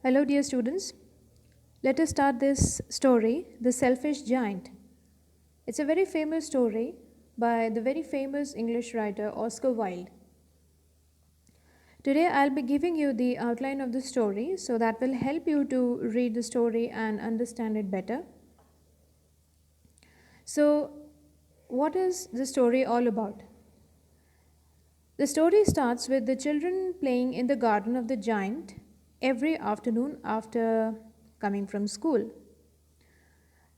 Hello, dear students. Let us start this story, The Selfish Giant. It's a very famous story by the very famous English writer Oscar Wilde. Today, I'll be giving you the outline of the story so that will help you to read the story and understand it better. So, what is the story all about? The story starts with the children playing in the garden of the giant every afternoon after coming from school.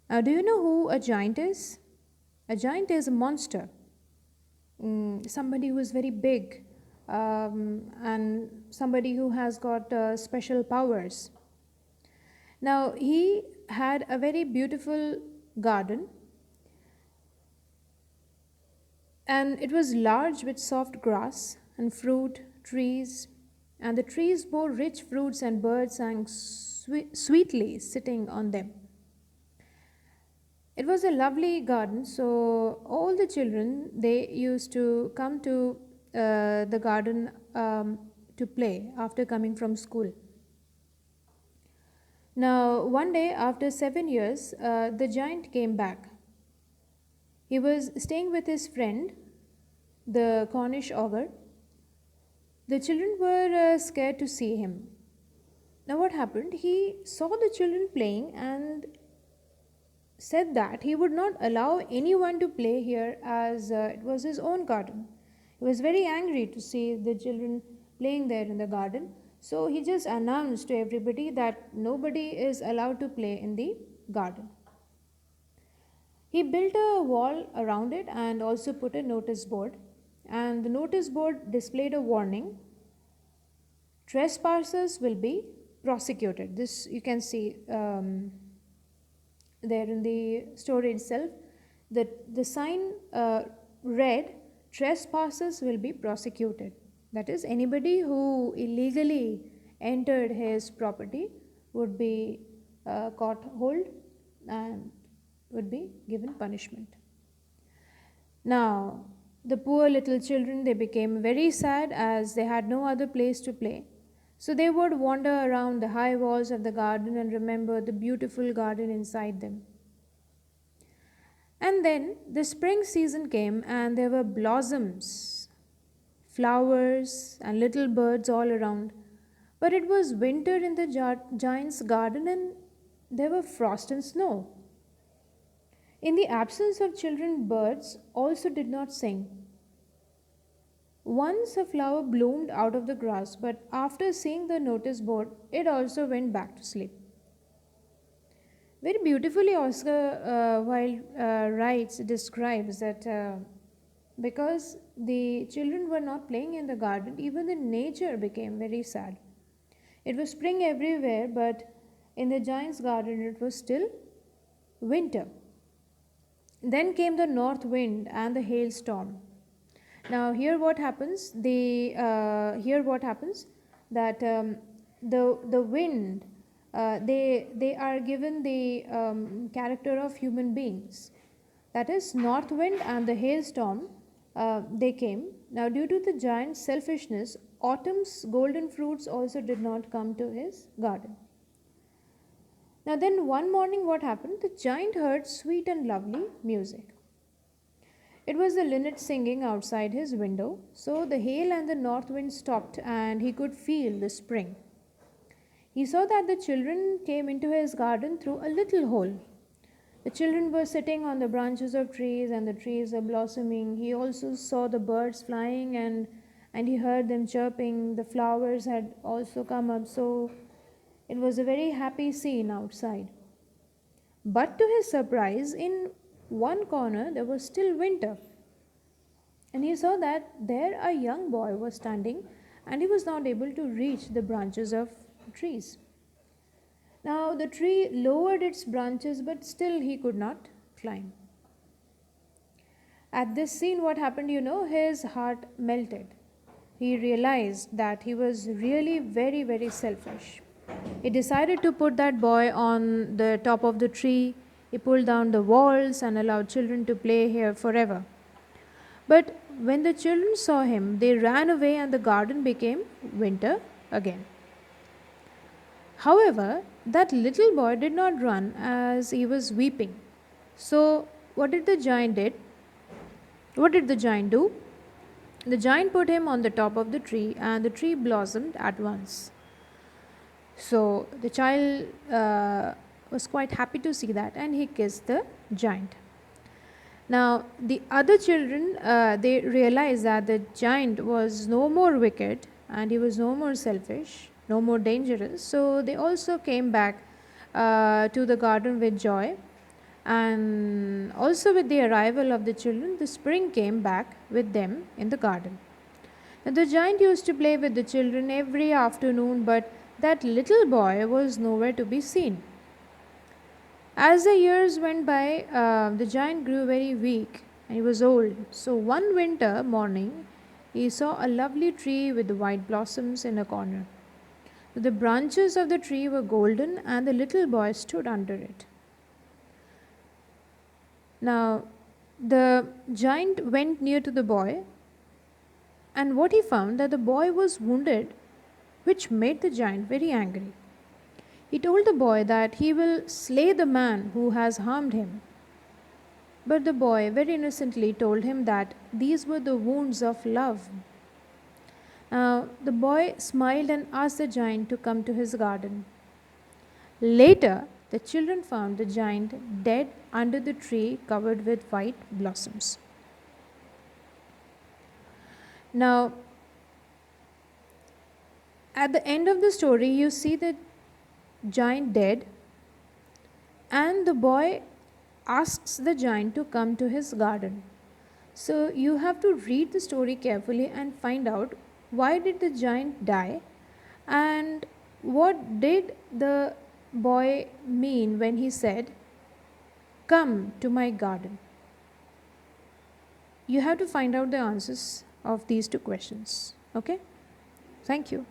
Now, do you know who a giant is? A giant is a monster, somebody who is very big, and somebody who has got special powers. Now, he had a very beautiful garden, and it was large with soft grass and fruit trees, and the trees bore rich fruits, and birds sang sweetly sitting on them. It was a lovely garden, so all the children they used to come to the garden to play after coming from school. Now, one day after 7 years, the giant came back. He was staying with his friend, the Cornish ogre. The children were scared to see him. Now, what happened? He saw the children playing and said that he would not allow anyone to play here as it was his own garden. He was very angry to see the children playing there in the garden. So he just announced to everybody that nobody is allowed to play in the garden. He built a wall around it and also put a notice board. And the notice board displayed a warning: trespassers will be prosecuted. This you can see there in the story itself, that the sign read, trespassers will be prosecuted. That is, anybody who illegally entered his property would be caught hold and would be given punishment. Now, the poor little children, they became very sad as they had no other place to play. So they would wander around the high walls of the garden and remember the beautiful garden inside them. And then the spring season came and there were blossoms, flowers, and little birds all around. But it was winter in the giant's garden and there were frost and snow. In the absence of children, birds also did not sing. Once a flower bloomed out of the grass, but after seeing the notice board, it also went back to sleep. Very beautifully, Oscar Wilde describes that because the children were not playing in the garden, even the nature became very sad. It was spring everywhere, but in the giant's garden, it was still winter. Then came the north wind and the hailstorm. Now, here what happens? That the wind, they are given the character of human beings. That is, north wind and the hailstorm, they came. Now, due to the giant's selfishness, autumn's golden fruits also did not come to his garden. Now, then one morning, what happened? The giant heard sweet and lovely music. It was the linnet singing outside his window, so the hail and the north wind stopped and he could feel the spring. He saw that the children came into his garden through a little hole. The children were sitting on the branches of trees and the trees were blossoming. He also saw the birds flying and he heard them chirping. The flowers had also come up, so it was a very happy scene outside. But to his surprise, in one corner there was still winter. And he saw that there a young boy was standing and he was not able to reach the branches of trees. Now the tree lowered its branches, but still he could not climb. At this scene, what happened, his heart melted. He realized that he was really very, very selfish. He decided to put that boy on the top of the tree. He pulled down the walls and allowed children to play here forever. But when the children saw him, they ran away and the garden became winter again. However, that little boy did not run as he was weeping. So, what did the giant did? What did the giant do? The giant put him on the top of the tree, and the tree blossomed at once. So the child was quite happy to see that, and he kissed the giant. Now the other children, they realized that the giant was no more wicked and he was no more selfish, no more dangerous. So they also came back to the garden with joy, and also with the arrival of the children, the spring came back with them in the garden. Now, the giant used to play with the children every afternoon, but that little boy was nowhere to be seen. As the years went by, the giant grew very weak and he was old. So, one winter morning, he saw a lovely tree with white blossoms in a corner. The branches of the tree were golden, and the little boy stood under it. Now, the giant went near to the boy, and what he found that the boy was wounded, which made the giant very angry. He told the boy that he will slay the man who has harmed him. But the boy very innocently told him that these were the wounds of love. Now, the boy smiled and asked the giant to come to his garden. Later, the children found the giant dead under the tree covered with white blossoms. Now, at the end of the story, you see the giant dead, and the boy asks the giant to come to his garden. So you have to read the story carefully and find out why did the giant die, and what did the boy mean when he said, "Come to my garden." You have to find out the answers of these two questions. Okay? Thank you.